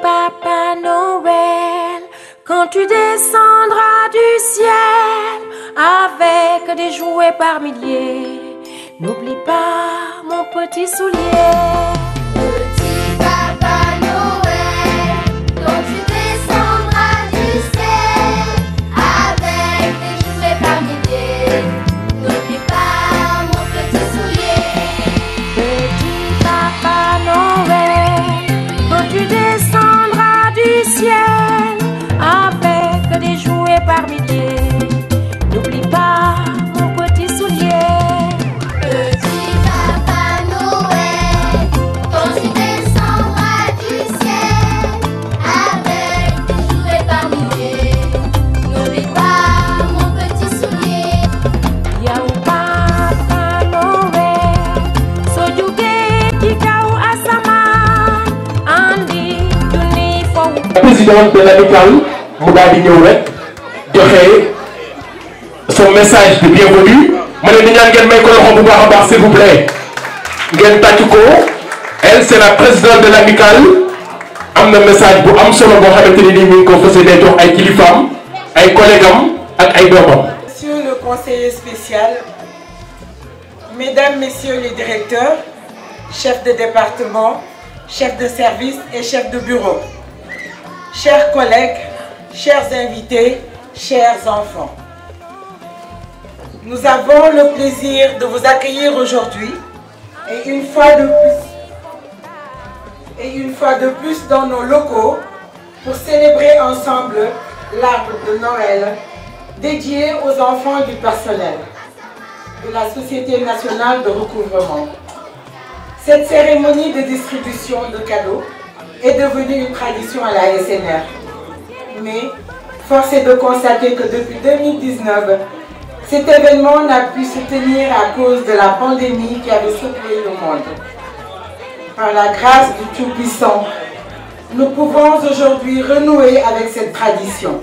Papa Noël, quand tu descendras du ciel avec des jouets par milliers, n'oublie pas mon petit soulier. Petit Papa Noël, quand tu descendras du ciel avec des jouets par milliers, n'oublie pas mon petit soulier. Petit Papa Noël, quand tu descendras du ciel avec des jouets par milliers, n'oublie pas mon petit soulier. Petit Papa Noël, quand tu descendras du ciel avec des jouets par milliers, n'oublie pas mon petit soulier. Yau Papa Noël, sojuge kikau asaman, andi juni fo. Présidente de l'amicale mu daal di ñëw rek joxe son message de bienvenue ma ne di ñaan ngeen may ko loxo bu baax a baax s'il vous plaît ngeen tàcc ko. Elle c'est la présidente de l'amicale am na message bu am solo boo xamante ni nii mi ngi ko fas yéene jox ay kilifaam ay collègues am ak ay doomam. Monsieur le conseiller spécial, Mesdames, Messieurs les directeurs, chefs de département, chefs de service et chefs de bureau, chers collègues, chers invités, chers enfants. Nous avons le plaisir de vous accueillir aujourd'hui et une fois de plus dans nos locaux pour célébrer ensemble l'arbre de Noël dédié aux enfants du personnel de la Société nationale de recouvrement. Cette cérémonie de distribution de cadeaux est devenue une tradition à la SNR. Mais force est de constater que depuis 2019, cet événement n'a pu se tenir à cause de la pandémie qui avait secoué le monde. Par la grâce du Tout-Puissant, nous pouvons aujourd'hui renouer avec cette tradition.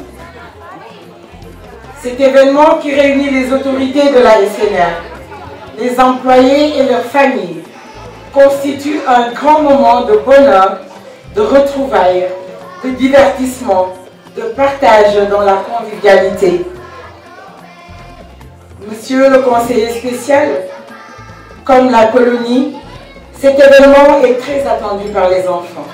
Cet événement qui réunit les autorités de la SNR, les employés et leurs familles, constitue un grand moment de bonheur, de retrouvailles, de divertissement, de partage dans la convivialité. Monsieur le conseiller spécial, comme la colonie, cet événement est très attendu par les enfants.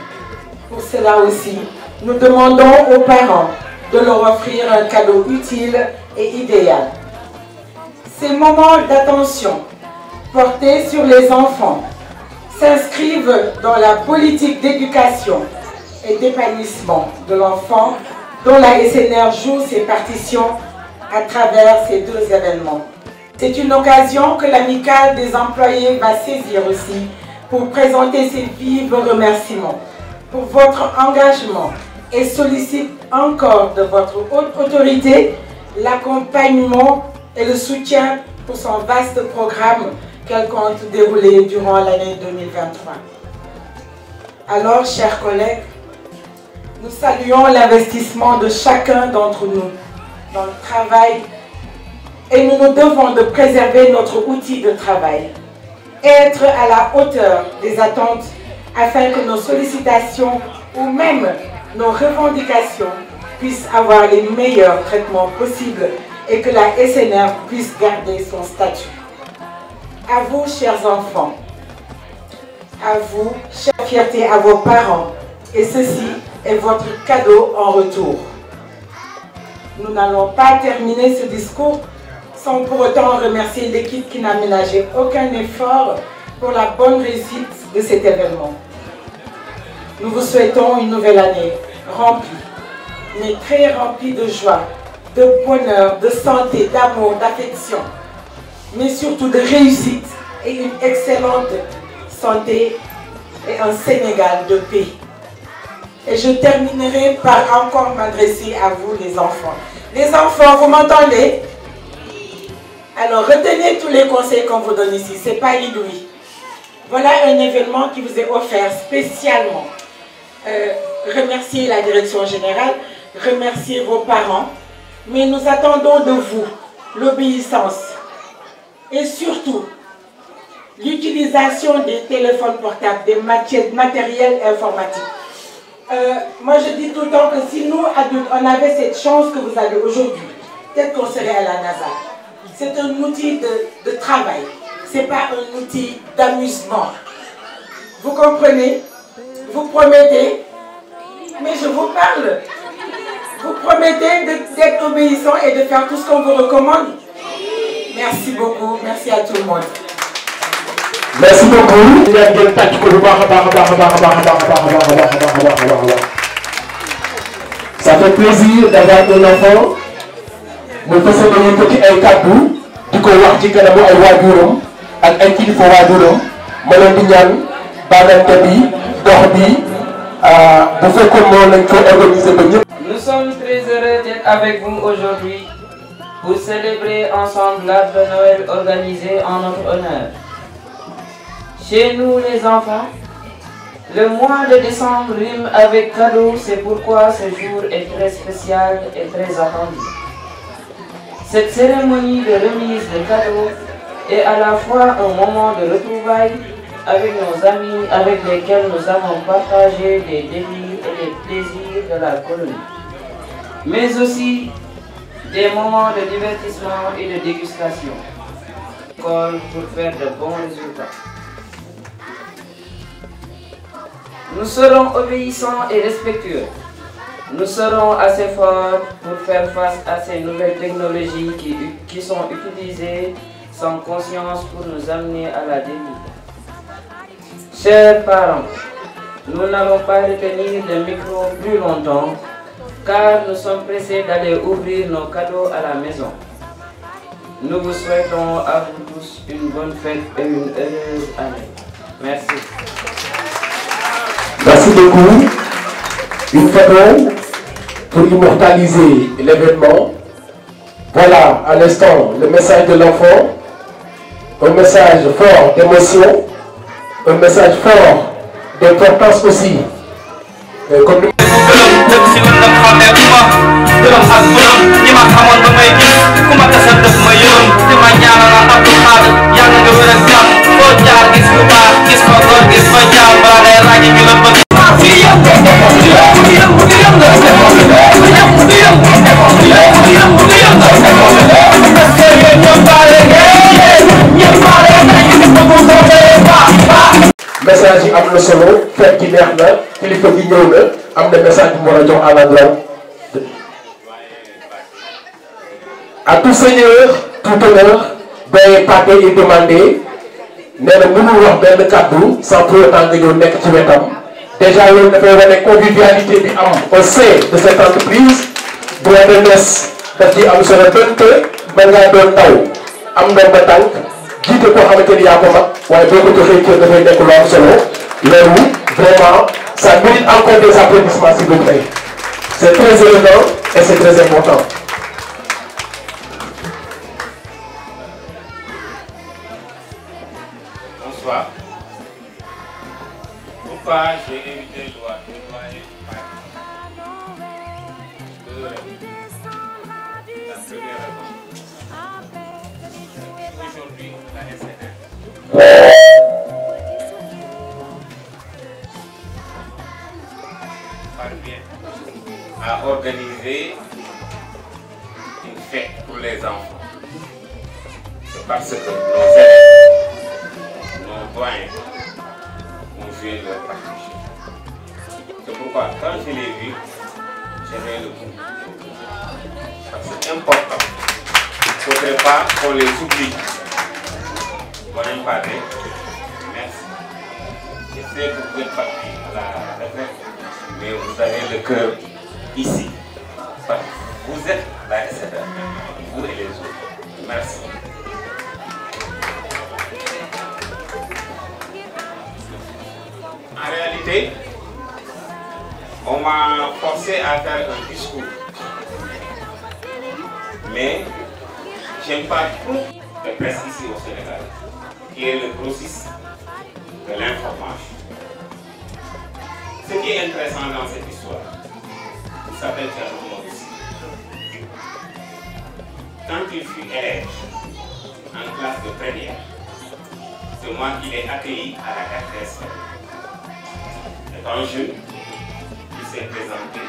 Pour cela aussi, nous demandons aux parents de leur offrir un cadeau utile et idéal. Ces moments d'attention portés sur les enfants s'inscrivent dans la politique d'éducation et d'épanouissement de l'enfant dont la SNR joue ses partitions à travers ces deux événements. C'est une occasion que l'amicale des employés va saisir aussi pour présenter ses vifs remerciements pour votre engagement et sollicite encore de votre haute autorité l'accompagnement et le soutien pour son vaste programme qu'elle compte dérouler durant l'année 2023. Alors, chers collègues, nous saluons l'investissement de chacun d'entre nous dans le travail et nous nous devons de préserver notre outil de travail, être à la hauteur des attentes afin que nos sollicitations ou même nos revendications puissent avoir les meilleurs traitements possibles et que la SNR puisse garder son statut. À vous, chers enfants, à vous, chère fierté à vos parents, et ceci est votre cadeau en retour. Nous n'allons pas terminer ce discours sans pour autant remercier l'équipe qui n'a ménagé aucun effort pour la bonne réussite de cet événement. Nous vous souhaitons une nouvelle année remplie, mais très remplie de joie, de bonheur, de santé, d'amour, d'affection, mais surtout de réussite et une excellente santé et un Sénégal de paix. Et je terminerai par encore m'adresser à vous les enfants. Les enfants, vous m'entendez? Alors retenez tous les conseils qu'on vous donne ici, ce n'est pas inouï. Voilà un événement qui vous est offert spécialement. Remerciez la direction générale, remerciez vos parents, mais nous attendons de vous l'obéissance et surtout l'utilisation des téléphones portables, des matériels informatiques. Moi je dis tout le temps que si nous, adultes, on avait cette chance que vous avez aujourd'hui, peut-être qu'on serait à la NASA. C'est un outil de travail, ce n'est pas un outil d'amusement. Vous comprenez? Vous promettez, mais je vous parle. Vous promettez d'être obéissant et de faire tout ce qu'on vous recommande? Merci beaucoup, merci à tout le monde. Merci beaucoup. Ça fait plaisir d'avoir un enfant. Nous faisons un petit cadeau. Du coup, wax ci kanamu ay waajuram ak ay kilifa waajuram ma leen di ñaan baalante bi dox bi bu fekkoon moo lañ ko organiser ba ñëpp. Nous sommes très heureux d'être avec vous aujourd'hui pour célébrer ensemble l'arbre de Noël organisé en notre honneur. Chez nous les enfants, le mois de décembre rime avec cadeau, c'est pourquoi ce jour est très spécial et très attendu. Cette cérémonie de remise de cadeaux est à la fois un moment de retrouvailles avec nos amis avec lesquels nous avons partagé des délires et des plaisirs de la colonie, mais aussi des moments de divertissement et de dégustation pour faire de bons résultats. Nous serons obéissants et respectueux. Nous serons assez forts pour faire face à ces nouvelles technologies qui sont utilisées sans conscience pour nous amener à la dérive. Chers parents, nous n'allons pas retenir le micro plus longtemps car nous sommes pressés d'aller ouvrir nos cadeaux à la maison. Nous vous souhaitons à vous tous une bonne fête et une heureuse année. Merci. Merci beaucoup. Une photo pour immortaliser l'événement. Voilà à l'instant le message de l'enfant, un message fort d'émotion, un message fort d'importance aussi. Comme nous... message yi am na solo fekk ci neex na kilifa gi ñëw na am na message bu mu war a jox à l'endroit à tout seigneur tout honneur veuillez parler et demander nee na mënul wax benn kàddu sans pour autant nga ñëw nekk ci wetam déjà loolu dafay wane convivialité bi am au sein de cette entreprise bu la jeunesse daf ci am solo donte mën ngaa doon ndaw am ndoom ba tànk jiite koo xamante ni yaa ko mag waaye boo ko joxee kër dafay nekk lu am solo loolu vraiment ça mérite encore des applaudissements s'il vous plaît. C'est très élégant et c'est très important. Bonsoir. Pourquoi j'ai invité le doyen deux raisons. La première raison, aujourd'hui, la SNR parvient à organiser une fête pour les enfants. C'est parce que nos élèves, nos doyens ont joué leur partition. C'est pourquoi quand je l'ai vu, j'avais le coup. Parce que c'est important. Il ne faudrait pas qu'on les oublie. Bon, parler. Merci. Je sais que vous êtes partis à la retraite, mais vous avez le cœur ici. Vous êtes la SFR, vous et les autres. Merci. En réalité, on m'a forcé à faire un discours. Mais j'aime pas trop la presse ici au Sénégal, qui est le grossiste de l'information. Ce qui est intéressant dans cette histoire, il s'appelle Thierno Moïse. Quand il fut élève en classe de première, c'est moi qui l'ai accueilli à la 4S. Étant jeune, il s'est présenté,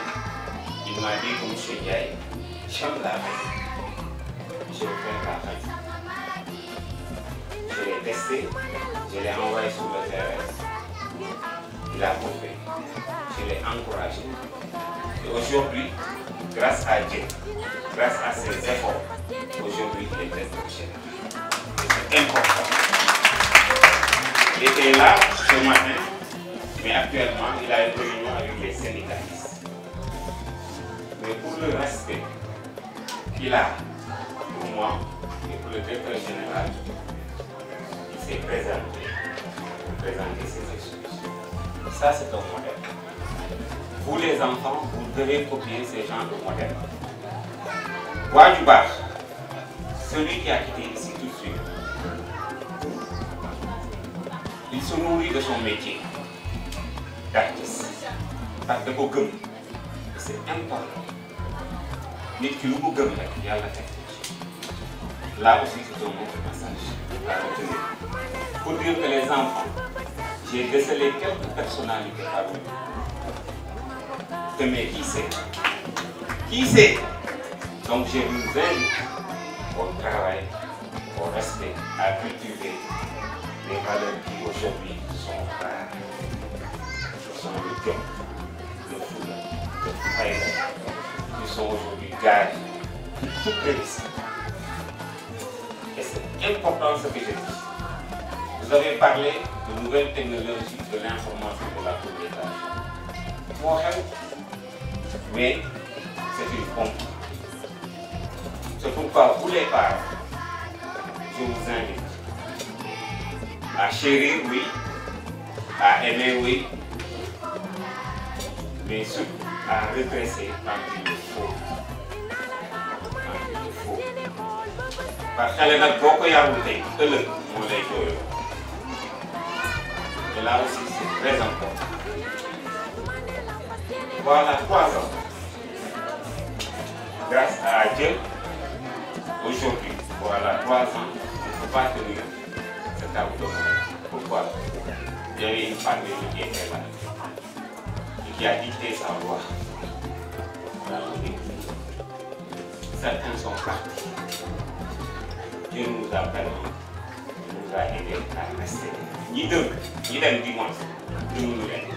il m'a dit que M. Ndiaye, j'aime la veille. Je vais faire la veille. Je l'ai testé, je l'ai envoyé sur le terrain. Il a compris. Je l'ai encouragé. Et aujourd'hui, grâce à Dieu, grâce à ses efforts, aujourd'hui il est directeur général. C'est important. Il était là ce matin, mais actuellement il a une réunion avec les syndicalistes. Mais pour le respect qu'il a pour moi et pour le directeur général, il s'est présenté pour présenter ses excuses. Ça, c'est un modèle. Vous les enfants, vous devez copier ces genres de modèles. Wadjoubar, celui qui a quitté ici tout de suite, il se nourrit de son métier d'artiste. Parce que c'est important. Mais tu nous gagnes, il y a la tête. Là aussi, c'est un autre message à retenir. Pour dire que les enfants, j'ai décelé quelques personnalités parmi eux. Mais qui sait? Qui sait? Donc je vous invite au travail, au respect, à cultiver les valeurs qui aujourd'hui sont rares. Ce sont le job, le foule, le faïda, qui sont aujourd'hui gage de toutes les risques. Et c'est important ce que je dis. Vous avez parlé de nouvelles technologies, de l'information, de la communication. Mais c'est une pompe. C'est pourquoi vous les parents, je vous invite à chérir, oui, à aimer, oui, mais surtout à redresser quand il le faut. Quand il le faut. Parce que les gens beaucoup y a routé, eux, on les joue. Et là aussi, c'est très important. Voilà 3 ans. Grâce à Dieu, aujourd'hui, voilà 3 ans, on ne peut pas tenir cet arbre de modèle. Pourquoi? Il y avait une famille qui était là et qui a dicté sa loi. Certains sont partis. Dieu nous a permis, nous a aidés à rester. Ni deux, ni d'un dimanche, nous nous l'aidons.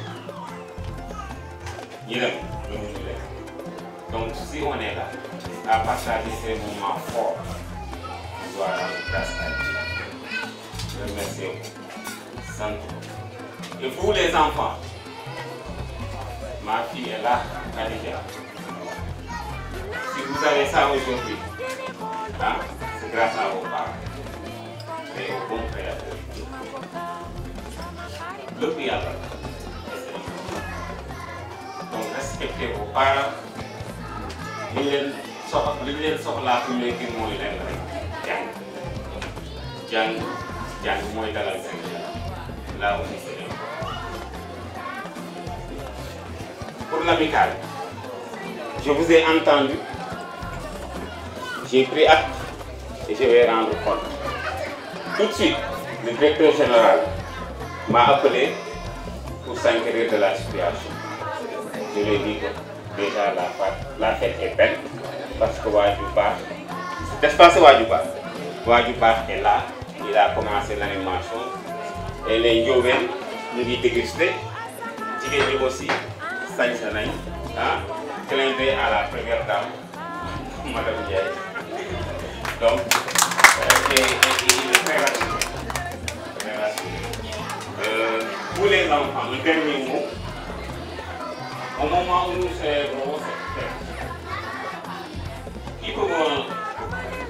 Ni d'un, nous nous l'aidons. Donc si on est là, à partager ces moments forts, on doit rendre grâce à Dieu. Remerciez-vous. Santo. Et vous les enfants, ma fille est là, Khadija. Si vous avez ça aujourd'hui, hein, c'est grâce à vos parents et au bon créateur. Le pays alors. Donc respectez vos parents. Li leen soxlaa fi mu nekk mooy leen rek jàng mooy dalal seen xel. Là aussi c'est important. Pour l'amicale, je vous ai entendu, j'ai pris acte et je vais rendre compte. Tout de suite, le directeur général m'a appelé pour s'inquiéter de la situation. Je lui ai dit que déjà la fête est belle parce que Wadjoubar, n'est-ce pas, c'est Wadjoubar? Wadjoubar est là, il a commencé l'animation et les Ndiobènes nous dit déguster. Tigé aussi, Saïsanaï, clin d'œil à la première dame, Madame Ndiaye. Donc, il est très rassuré. Pour les enfants, le dernier mot, au moment où nous célébrons cette fête, il faut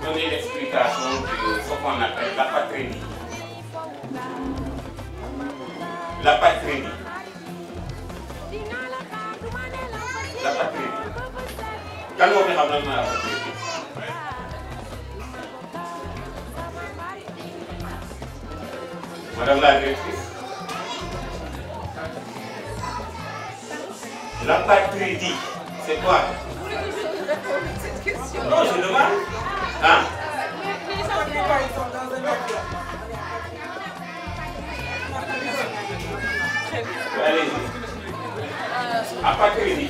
donner l'explication de ce qu'on appelle la patrie. La patrie. La patrie. Quand on fait la patrie, Madame la directrice, la patrie dit, c'est quoi? Non, je demande. Ah. Allez-y. À partir de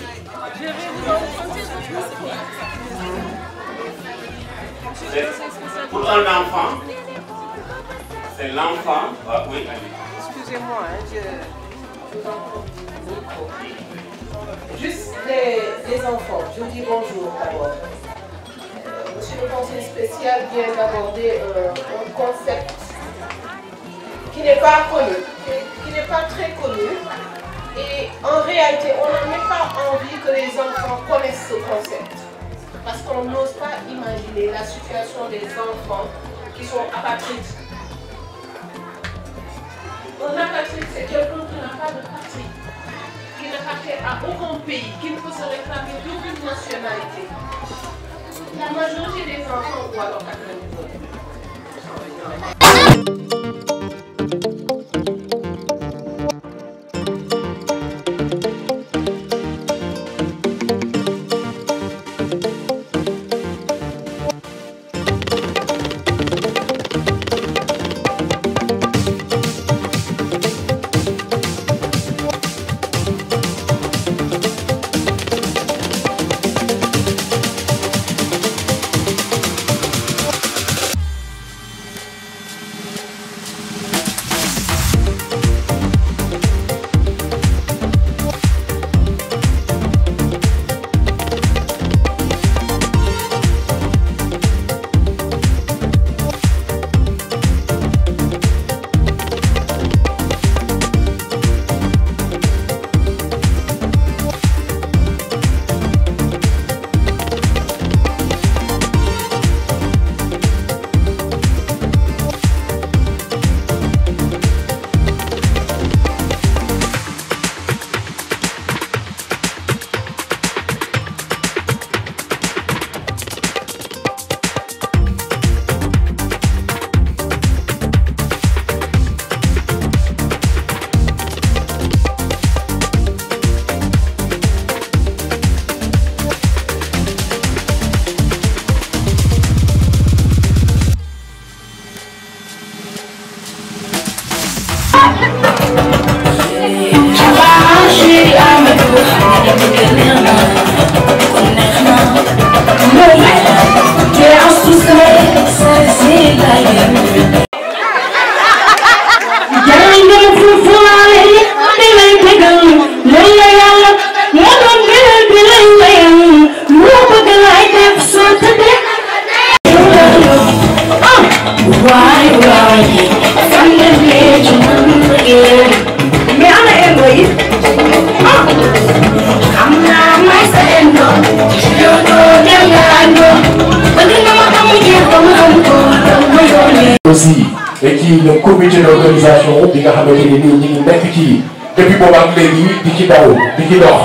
pour un enfant, c'est l'enfant. Ah, oui, excusez-moi, juste les enfants. Je vous dis bonjour d'abord. Monsieur le conseiller spécial vient d'aborder un concept qui n'est pas connu, qui n'est pas très connu. Et en réalité, on n'a même pas envie que les enfants connaissent ce concept. Parce qu'on n'ose pas imaginer la situation des enfants qui sont apatrides. Un apatride, c'est quelqu'un qui n'a pas de patrie, qui n'appartient à aucun pays, qui ne peut se réclamer d'aucune nationalité. La majorité des enfants ou alors 90%. aussi et qui le comité d'organisation bi nga xamante ni ñu ngi nekk ci depuis boobu ak léegi di ci daw di ci dox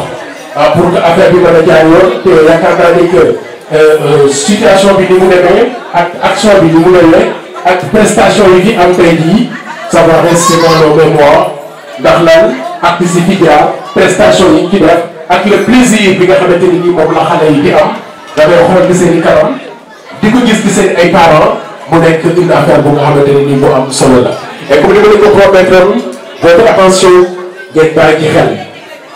pour que affaire bi mën a jaar yoon te yaakaar naa ni que situation bi ni mu demee ak action bi ni mu demee ak prestation yi fi am tey jii ça va rester dans nos mémoires ndax lan artistes yi fi jaar prestation yi ci def ak le plaisir bi nga xamante ni nii moom la xale yi di am dafay xool di seen i kanam di ko gis di seen ay parents. mu nekk une affaire bu nga xamante ne nii bu am solo la et comme ni ma leen ko promettre votre attention ngeen bàyyi ci xel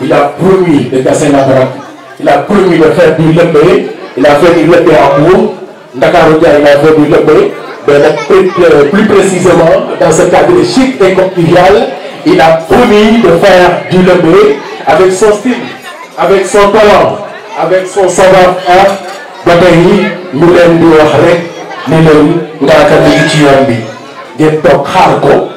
il a promis de casser la baraque il a promis de faire du lëmbee il a fait du lëmbee à Mbour Ndakaaru Ndiaye il a fait du lëmbee mais nag plus précisément dans ce cadre chic et convivial il a promis de faire du lëmbee avec son style avec son talent avec son savoir-faire ba tey ñu leen di wax rek. ni leen Ngaaka mi ngi ci yoon bi ngeen toog xaar ko.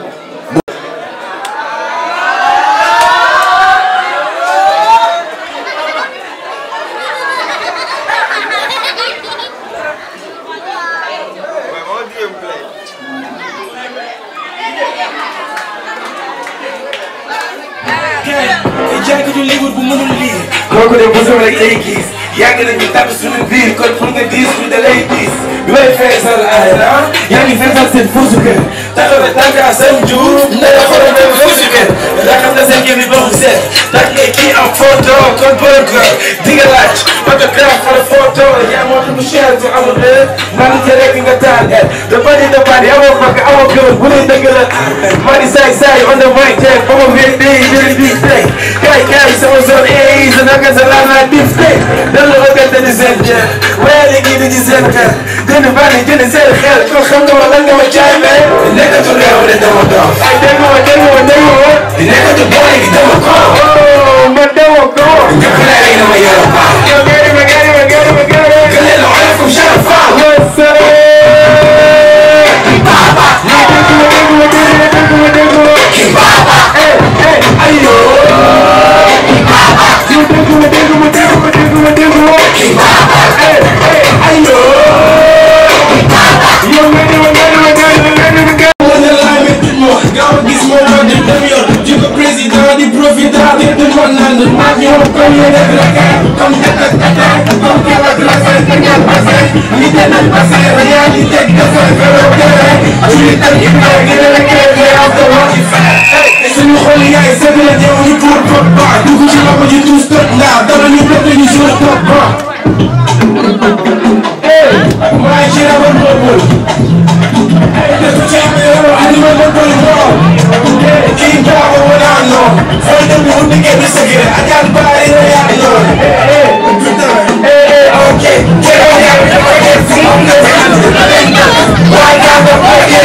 kooku de bosam rek lay gis yàgg nañu tàgg suñu biir kon pour nga diis ñu da lay diis bi may feesal aéra yaa ngi feesal seen foosu kër taxawal tànk à seen jur ndara xoolal dem foosu kër daa xam ne seen gémmi ba mu set tàgg ngay kii am photo kon burger di nga laaj autographe wala photo yaa moo xam cher ci amul rek man te rek nga taal tàngal the body amoo fakk amoo gën bu dee dëgg la mani saay on the mic check ba ma wéet day jëli di teg kaay sama zone A sa naka sa laa naa dif teg dan la ëggante di seen jeex waaye léegi di ci seen xel gën bani jënd seen xel ko xam nga ma lan nga ma jaay me nekkatu réew de dama dox ay dégg ma nekkatu boole gi dama ko ma dama ko ñëpp laa léegi dama yoro baax yow gëri ma gële la wala comme Sharafa suñu xol yaay sëgg la jëm ñu pour pot ba dugg ci loxo ji tous tot ndaa dara ñu bëgg ñu sur pot ba maay ci rabal boobul def ci am yoro anima ma koy moo kii baaba wala non fooy dem bu diggee bi sëgg ajaan baari na yaa noon ok kero yaa dama def fi am na waaye yaa